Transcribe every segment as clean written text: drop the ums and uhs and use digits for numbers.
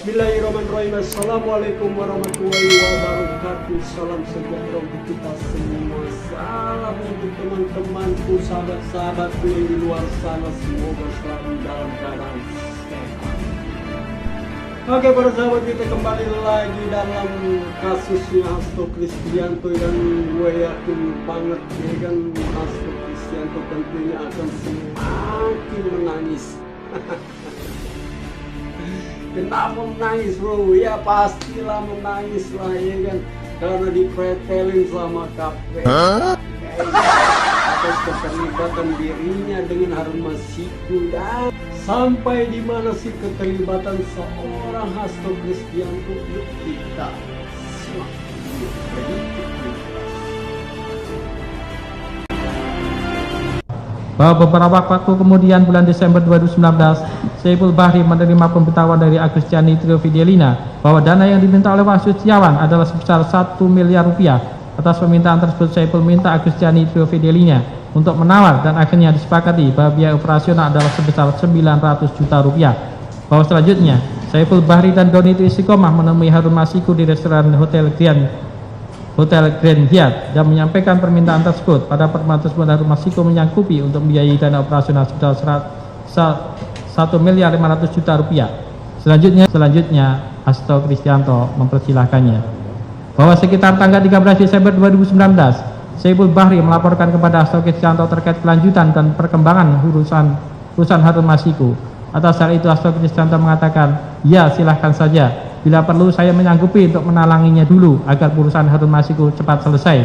Bismillahirrahmanirrahim. Assalamualaikum warahmatullahi wabarakatuh. Salam sejahtera untuk kita semua. Salam untuk teman-temanku, sahabat-sahabatku yang di luar sana. Semoga selalu dalam keadaan sehat. Oke, para sahabat, kita kembali lagi dalam kasusnya Hasto Kristianto, dan gue yakin banget ya kan, Hasto Kristianto tentunya akan semakin menangis. Kenapa menangis, bro? Ya pastilah menangis lah ya kan, karena dipretelin sama KPK atas keterlibatan dirinya dengan Harun Masiku. Dan sampai di mana sih keterlibatan seorang Hasto Kristianto? Yuk kita simak. Bahwa beberapa waktu kemudian bulan Desember 2019, Saiful Bahri menerima pemberitahuan dari Agustiani Trio Fidelina bahwa dana yang diminta oleh Wahyu Setiawan adalah sebesar 1 miliar rupiah. Atas permintaan tersebut, Saiful minta Agustiani Trio Fidelina untuk menawar, dan akhirnya disepakati bahwa biaya operasional adalah sebesar 900 juta rupiah. Bahwa selanjutnya, Saiful Bahri dan Doni Istiqomah menemui Harun Masiku di restoran Hotel Grand Hyatt dan menyampaikan permintaan tersebut. Pada pertemuan tersebut, Harun Masiku menyanggupi untuk membiayai dana operasional sebesar 1 miliar 500 juta rupiah. Selanjutnya Hasto Kristianto mempersilahkannya bahwa sekitar tanggal 13 Desember 2019, Saiful Bahri melaporkan kepada Hasto Kristianto terkait kelanjutan dan perkembangan urusan Harun Masiku. Atas hal itu, Hasto Kristianto mengatakan, "Ya, silahkan saja. Bila perlu saya menyanggupi untuk menalanginya dulu agar urusan Harun Masiku cepat selesai."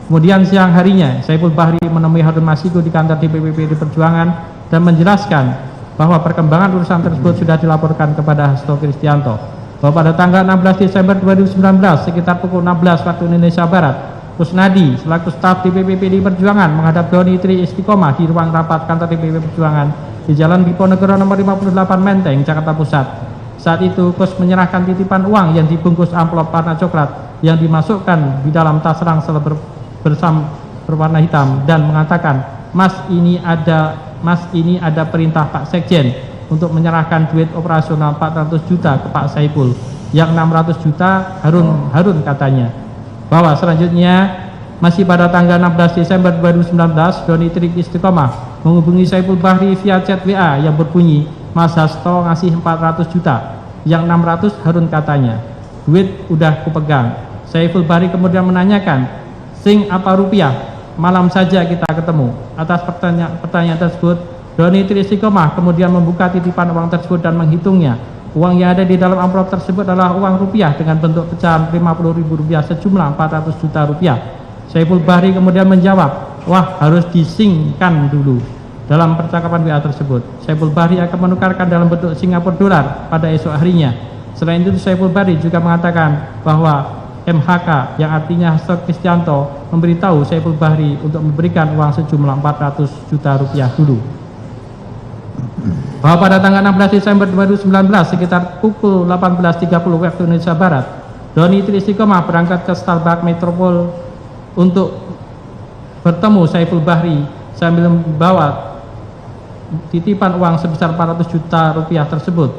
Kemudian siang harinya, Saiful Bahri menemui Harun Masiku di kantor DPP PD Perjuangan dan menjelaskan bahwa perkembangan urusan tersebut sudah dilaporkan kepada Hasto Kristianto. Bahwa pada tanggal 16 Desember 2019 sekitar pukul 16 waktu Indonesia Barat, Kusnadi selaku staf DPP PD Perjuangan menghadap Doni Tri Istiqomah di ruang rapat kantor DPP Perjuangan di Jalan Diponegoro nomor 58 Menteng, Jakarta Pusat. Saat itu, Kus menyerahkan titipan uang yang dibungkus amplop warna coklat yang dimasukkan di dalam tas ransel berwarna hitam dan mengatakan, Mas ini ada perintah Pak Sekjen untuk menyerahkan duit operasional 400 juta ke Pak Saiful, yang 600 juta Harun katanya." Bahwa selanjutnya, masih pada tanggal 16 Desember 2019, Doni Tri Istiqomah menghubungi Saiful Bahri via chat WA yang berbunyi, "Mas Hasto ngasih 400 juta, yang 600 Harun katanya. Duit udah kupegang." Saiful Bahri kemudian menanyakan, "Sing apa rupiah? Malam saja kita ketemu." Atas pertanyaan tersebut, Doni Tri Istiqomah kemudian membuka titipan uang tersebut dan menghitungnya. Uang yang ada di dalam amplop tersebut adalah uang rupiah dengan bentuk pecahan Rp50.000 sejumlah 400 juta rupiah. Saiful Bahri kemudian menjawab, "Wah, harus disingkan dulu." Dalam percakapan WA tersebut, Saiful Bahri akan menukarkan dalam bentuk Singapura dolar pada esok harinya. Selain itu, Saiful Bahri juga mengatakan bahwa MHK, yang artinya Hasto Kristianto, memberitahu Saiful Bahri untuk memberikan uang sejumlah 400 juta rupiah dulu. Bahwa pada tanggal 16 Desember 2019 sekitar pukul 18.30 waktu Indonesia Barat, Doni Tri Istiqomah berangkat ke Starbucks Metropol untuk bertemu Saiful Bahri sambil membawa titipan uang sebesar 400 juta rupiah tersebut.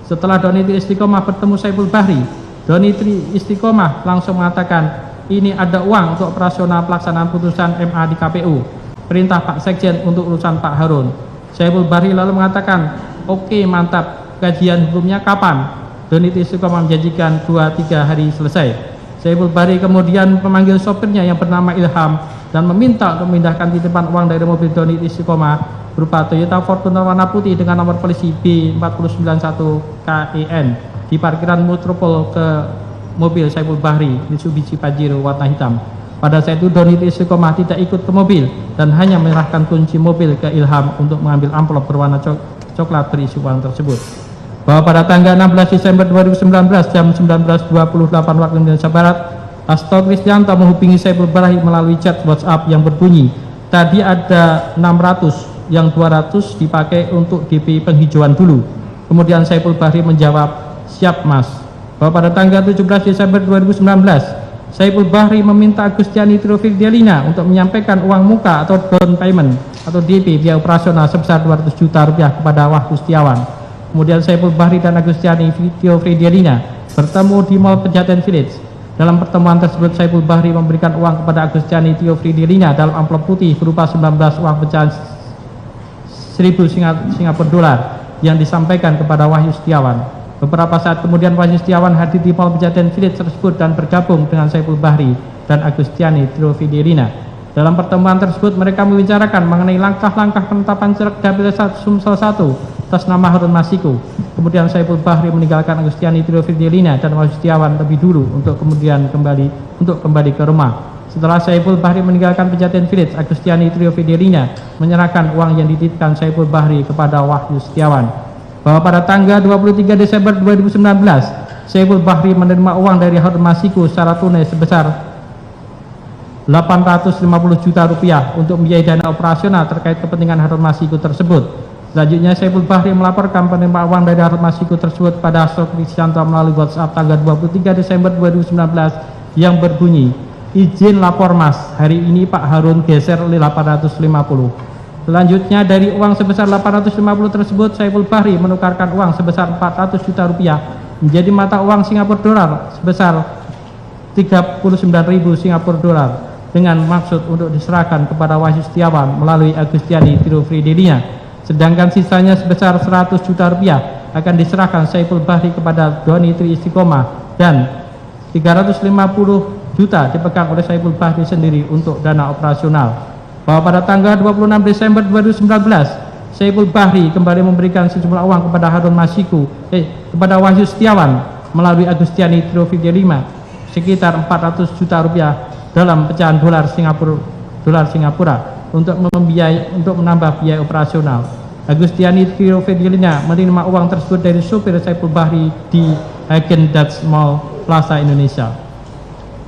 Setelah Doni Tri Istiqomah bertemu Saiful Bahri, Doni Tri Istiqomah langsung mengatakan, "Ini ada uang untuk operasional pelaksanaan putusan MA di KPU. Perintah Pak Sekjen untuk urusan Pak Harun." Saiful Bahri lalu mengatakan, "Oke, mantap. Kajian hukumnya kapan?" Doni Tri Istiqomah menjanjikan 2-3 hari selesai. Saiful Bahri kemudian memanggil sopirnya yang bernama Ilham dan meminta untuk memindahkan titipan uang dari mobil Doni Tri Istiqomah berupa Toyota Fortuner warna putih dengan nomor polisi B4091 KEN di parkiran Metropol ke mobil Saiful Bahri Mitsubishi Pajero warna hitam. Pada saat itu, Doni Tri Istiqomah tidak ikut ke mobil dan hanya menyerahkan kunci mobil ke Ilham untuk mengambil amplop berwarna coklat berisi uang tersebut. Bahwa pada tanggal 16 Desember 2019 jam 19.28 waktu Indonesia Barat, Hasto Kristianto menghubungi Saiful Bahri melalui chat WhatsApp yang berbunyi, "Tadi ada 600, yang 200 dipakai untuk DP penghijauan dulu." Kemudian Saiful Bahri menjawab, "Siap, Mas." Bahwa pada tanggal 17 Desember 2019, Saiful Bahri meminta Agustiani Trio Fidelina untuk menyampaikan uang muka atau down payment atau DP biaya operasional sebesar 200 juta rupiah kepada Wahyu Setiawan. Kemudian Saiful Bahri dan Agustiani Tio Fridelina bertemu di Mall Pejaten Village. Dalam pertemuan tersebut, Saiful Bahri memberikan uang kepada Agustiani Tio Fridelina dalam amplop putih berupa 19 uang pecahan 1.000 Singapura dolar yang disampaikan kepada Wahyu Setiawan. Beberapa saat kemudian Wahyu Setiawan hadir di Mall Pejaten Village tersebut dan bergabung dengan Saiful Bahri dan Agustiani Tio Fridelina. Dalam pertemuan tersebut mereka membicarakan mengenai langkah-langkah penetapan Caleg Sumsel 1 atas nama Harun Masiku. Kemudian Saiful Bahri meninggalkan Agustiani Tio Fridelina dan Wahyu Setiawan lebih dulu untuk kemudian kembali ke rumah. Setelah Saiful Bahri meninggalkan Pejaten Village, Agustiani Tio Fridelina menyerahkan uang yang dititipkan Saiful Bahri kepada Wahyu Setiawan. Bahwa pada tanggal 23 Desember 2019, Saiful Bahri menerima uang dari Harun Masiku secara tunai sebesar 850 juta rupiah untuk membiayai dana operasional terkait kepentingan Harun Masiku tersebut. Selanjutnya Saiful Bahri melaporkan penerima uang dari Harun Masiku tersebut pada Hasto Kristianto melalui WhatsApp tanggal 23 Desember 2019 yang berbunyi, "Izin lapor Mas, hari ini Pak Harun geser 850. Selanjutnya dari uang sebesar 850 tersebut Saiful Bahri menukarkan uang sebesar 400 juta rupiah menjadi mata uang Singapura dolar sebesar 39.000 Singapura dolar dengan maksud untuk diserahkan kepada Wahyu Setiawan melalui Agustiani Tio Fridelina. Sedangkan sisanya sebesar 100 juta rupiah akan diserahkan Saiful Bahri kepada Doni Tri Istiqomah dan 350 juta dipegang oleh Saiful Bahri sendiri untuk dana operasional. Bahwa pada tanggal 26 Desember 2019, Saiful Bahri kembali memberikan sejumlah uang kepada Harun Masiku, kepada Wahyu Setiawan melalui Agustiani Tio Fridelina sekitar 400 juta rupiah dalam pecahan dolar Singapura untuk menambah biaya operasional. Agustiani Tio Fridelina menerima uang tersebut dari supir Saiful Bahri di Haagen-Dazs Mall Plaza Indonesia.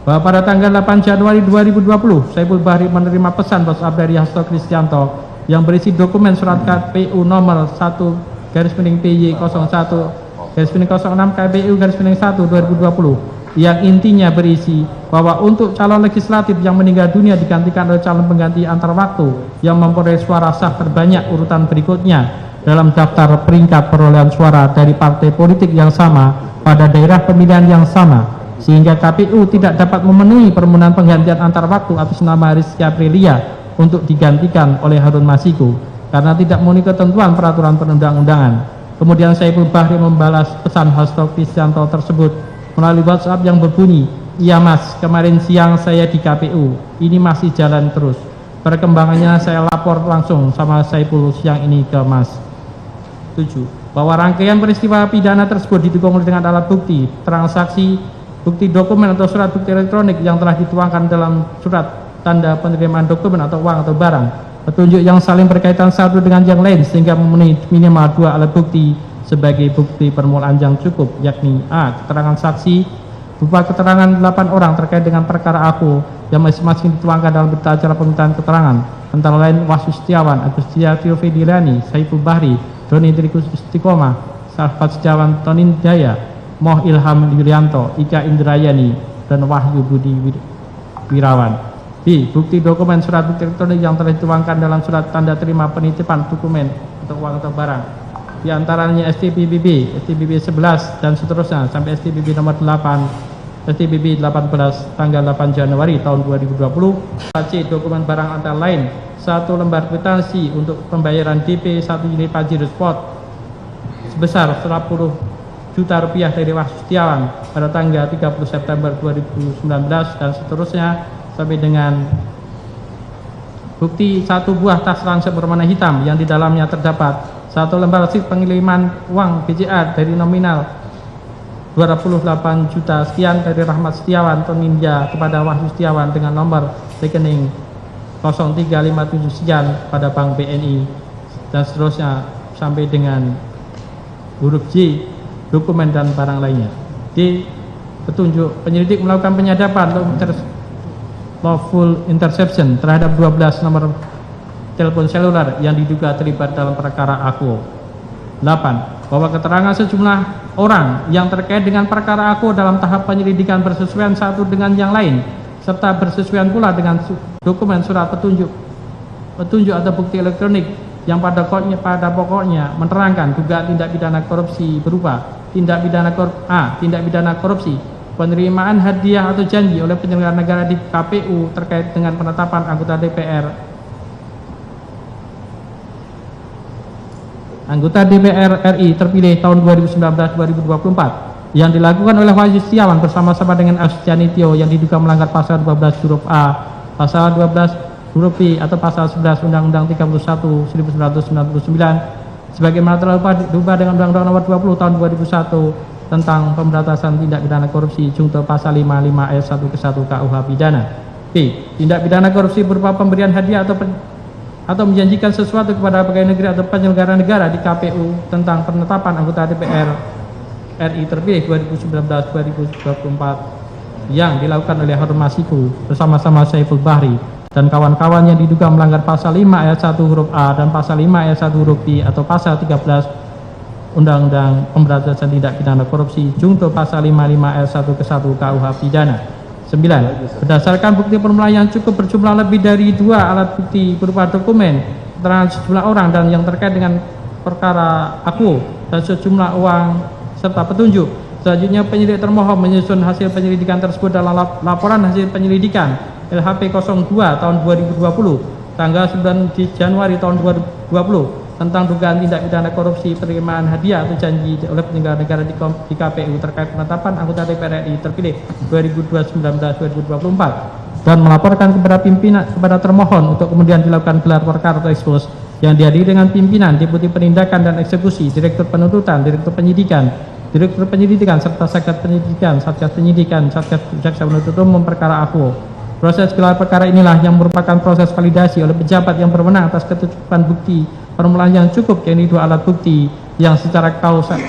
Bahwa pada tanggal 8 Januari 2020, Saiful Bahri menerima pesan WhatsApp dari Hasto Kristianto yang berisi dokumen surat KPU nomor 1/PY01/06 KPU/1 2020 yang intinya berisi bahwa untuk calon legislatif yang meninggal dunia digantikan oleh calon pengganti antar waktu yang memperoleh suara sah terbanyak urutan berikutnya dalam daftar peringkat perolehan suara dari partai politik yang sama pada daerah pemilihan yang sama, sehingga KPU tidak dapat memenuhi permohonan penggantian antar waktu atas nama Rizky Aprilia untuk digantikan oleh Harun Masiku karena tidak memenuhi ketentuan peraturan perundang-undangan. Kemudian Saiful Bahri membalas pesan Hasto Kristianto tersebut melalui WhatsApp yang berbunyi, "Iya Mas, kemarin siang saya di KPU, ini masih jalan terus. Perkembangannya saya lapor langsung sama Saiful siang ini ke Mas." 7. Bahwa rangkaian peristiwa pidana tersebut didukung dengan alat bukti, transaksi, bukti dokumen atau surat bukti elektronik yang telah dituangkan dalam surat tanda penerimaan dokumen atau uang atau barang, petunjuk yang saling berkaitan satu dengan yang lain sehingga memenuhi minimal 2 alat bukti sebagai bukti permulaan yang cukup, yakni a. keterangan saksi berupa keterangan 8 orang terkait dengan perkara aku yang masing-masing dituangkan dalam berita acara permintaan keterangan, antara lain Wahyu Setiawan, Agustiani Tio Fridelina, Saiful Bahri, Doni Tri Istiqomah, Sahabat Setiawan Tonin Jaya, Moh Ilham Yulianto, Ika Indrayani, dan Wahyu Budi Wirawan. B. Bukti dokumen surat bukti elektronik yang telah dituangkan dalam surat tanda terima penitipan dokumen atau uang atau barang, di antaranya STPBB, STPBB 11 dan seterusnya sampai STPBB nomor 8, STPBB 18 tanggal 8 Januari tahun 2020. C. Dokumen barang antara lain 1 lembar kwitansi untuk pembayaran DP 1 unit Pajero Sport sebesar 10 juta rupiah dari Wahyu Setiawan pada tanggal 30 September 2019 dan seterusnya sampai dengan bukti 1 buah tas ransel berwarna hitam yang di dalamnya terdapat 1 lembar receipt pengiriman uang BCA dari nominal 28 juta sekian dari Rahmat Setiawan Toninja kepada Wahyu Setiawan dengan nomor rekening 0357 sekian pada Bank BNI dan seterusnya sampai dengan huruf J, dokumen dan barang lainnya. D. Petunjuk penyelidik melakukan penyadapan lawful interception terhadap 12 nomor telepon seluler yang diduga terlibat dalam perkara aku. 8. Bahwa keterangan sejumlah orang yang terkait dengan perkara aku dalam tahap penyelidikan bersesuaian satu dengan yang lain serta bersesuaian pula dengan dokumen surat petunjuk atau bukti elektronik yang pada pokoknya menerangkan dugaan tindak pidana korupsi berupa tindak pidana korupsi penerimaan hadiah atau janji oleh penyelenggara negara di KPU terkait dengan penetapan anggota DPR RI terpilih tahun 2019-2024 yang dilakukan oleh Wahyu Setiawan bersama-sama dengan Astrianitio yang diduga melanggar pasal 12 huruf A, pasal 12 huruf B atau pasal 11 Undang-Undang 31 1999 sebagaimana telah diubah dengan Undang-Undang Nomor 20 Tahun 2001 tentang pemberantasan tindak pidana korupsi junto pasal 55 ayat 1 ke 1 KUH pidana. B. Tindak pidana korupsi berupa pemberian hadiah atau menjanjikan sesuatu kepada pegawai negeri atau penyelenggara negara di KPU tentang penetapan anggota DPR RI terpilih 2019-2024 yang dilakukan oleh Harun Masiku bersama-sama Saiful Bahri dan kawan-kawan yang diduga melanggar pasal 5 ayat 1 huruf A dan pasal 5 ayat 1 huruf B atau pasal 13 Undang-Undang Pemberantasan Tindak Pidana Korupsi junto pasal 55 ayat 1 ke 1 KUH pidana. 9. Berdasarkan bukti permulaan yang cukup berjumlah lebih dari 2 alat bukti berupa dokumen, keterangan sejumlah orang dan yang terkait dengan perkara aku dan sejumlah uang serta petunjuk. Selanjutnya penyidik termohon menyusun hasil penyelidikan tersebut dalam laporan hasil penyelidikan LHP 02 tahun 2020 tanggal 9 Januari tahun 2020 tentang dugaan tindak pidana korupsi penerimaan hadiah atau janji oleh penyelenggara negara di KPU terkait penetapan anggota DPR RI terpilih 2019-2024 dan melaporkan kepada termohon untuk kemudian dilakukan gelar perkara atau ekspos yang dihadiri dengan pimpinan, Deputi Penindakan dan Eksekusi, Direktur Penuntutan, Direktur Penyelidikan serta Satgas Penyidikan, Satgas Jaksa Penuntut Umum perkara AFO. Proses gelar perkara inilah yang merupakan proses validasi oleh pejabat yang berwenang atas kecukupan bukti permulaan yang cukup, yakni 2 alat bukti yang secara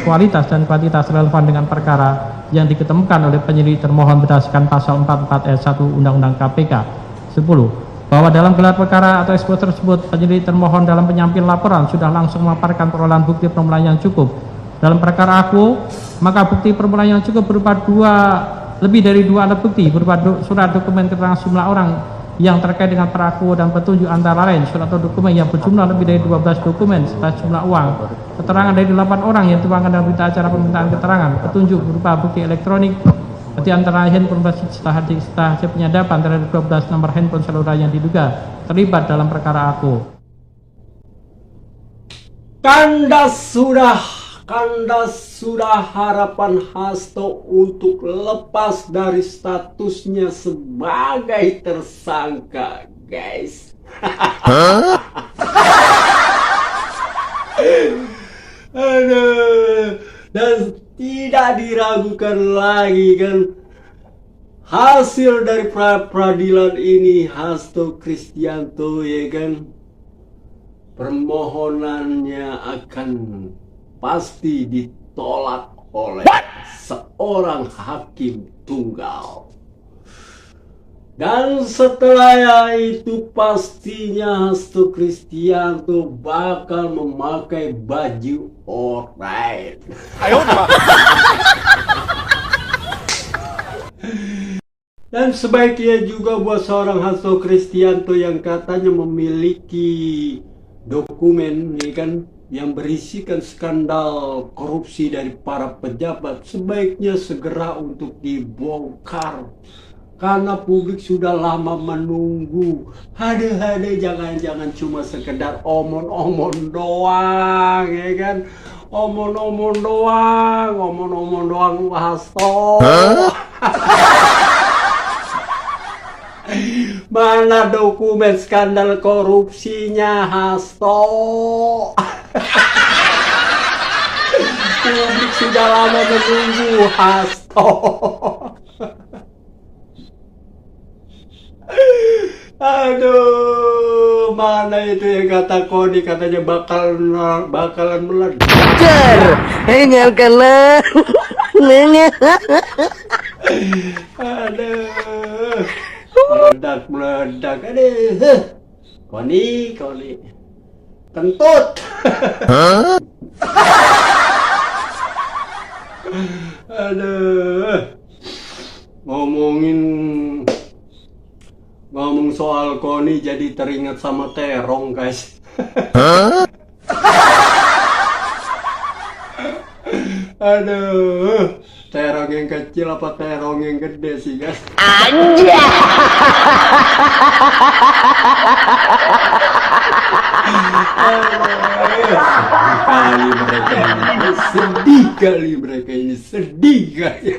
kualitas dan kuantitas relevan dengan perkara yang diketemukan oleh penyelidik termohon berdasarkan pasal 44 ayat 1 Undang-Undang KPK. 10. Bahwa dalam gelar perkara atau ekspos tersebut penyelidik termohon dalam penyampaian laporan sudah langsung memaparkan perolehan bukti permulaan yang cukup. Dalam perkara aku, maka bukti permulaan yang cukup berupa lebih dari 2 alat bukti berupa surat dokumen keterangan sejumlah orang yang terkait dengan peraku dan petunjuk antara lain surat atau dokumen yang berjumlah lebih dari 12 dokumen serta jumlah uang, keterangan dari 8 orang yang dituangkan dalam berita acara permintaan keterangan, petunjuk berupa bukti elektronik di antara handphone serta hasil penyadapan terhadap 12 nomor handphone seluler yang diduga terlibat dalam perkara aku. Kandas sudah harapan Hasto untuk lepas dari statusnya sebagai tersangka, guys. Aduh, dan tidak diragukan lagi kan hasil dari peradilan ini. Hasto Kristianto, ya kan, permohonannya akan pasti ditolak oleh seorang hakim tunggal. Dan setelah itu pastinya Hasto Kristianto bakal memakai baju oranye. Dan sebaiknya juga buat seorang Hasto Kristianto yang katanya memiliki dokumen, ya kan, yang berisikan skandal korupsi dari para pejabat, sebaiknya segera untuk dibongkar karena publik sudah lama menunggu. Jangan cuma sekedar omong-omong doang, ya kan, omong-omong doang Hasto. Mana dokumen skandal korupsinya, Hasto? Publik sudah lama menunggu, Hasto. Aduh, mana itu yang kata Koni katanya bakalan meledak. Hingalkanlah. Aduh, meledak. Aduh, Koni, kentut. Aduh, ngomong soal Koni jadi teringat sama terong, guys. Aduh, terong yang kecil apa terong yang gede sih guys? Sedih kali mereka ini, sedih kali.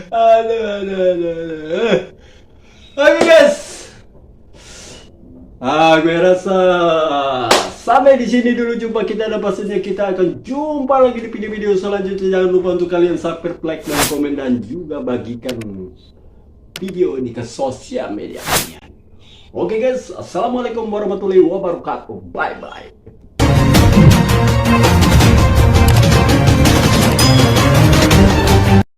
Aduh. Oke guys, gue rasa sampai di sini dulu jumpa kita, dan pastinya kita akan jumpa lagi di video-video selanjutnya. Jangan lupa untuk kalian subscribe, like, dan komen, dan juga bagikan video ini ke sosial media kalian. Oke guys, assalamualaikum warahmatullahi wabarakatuh. Bye bye.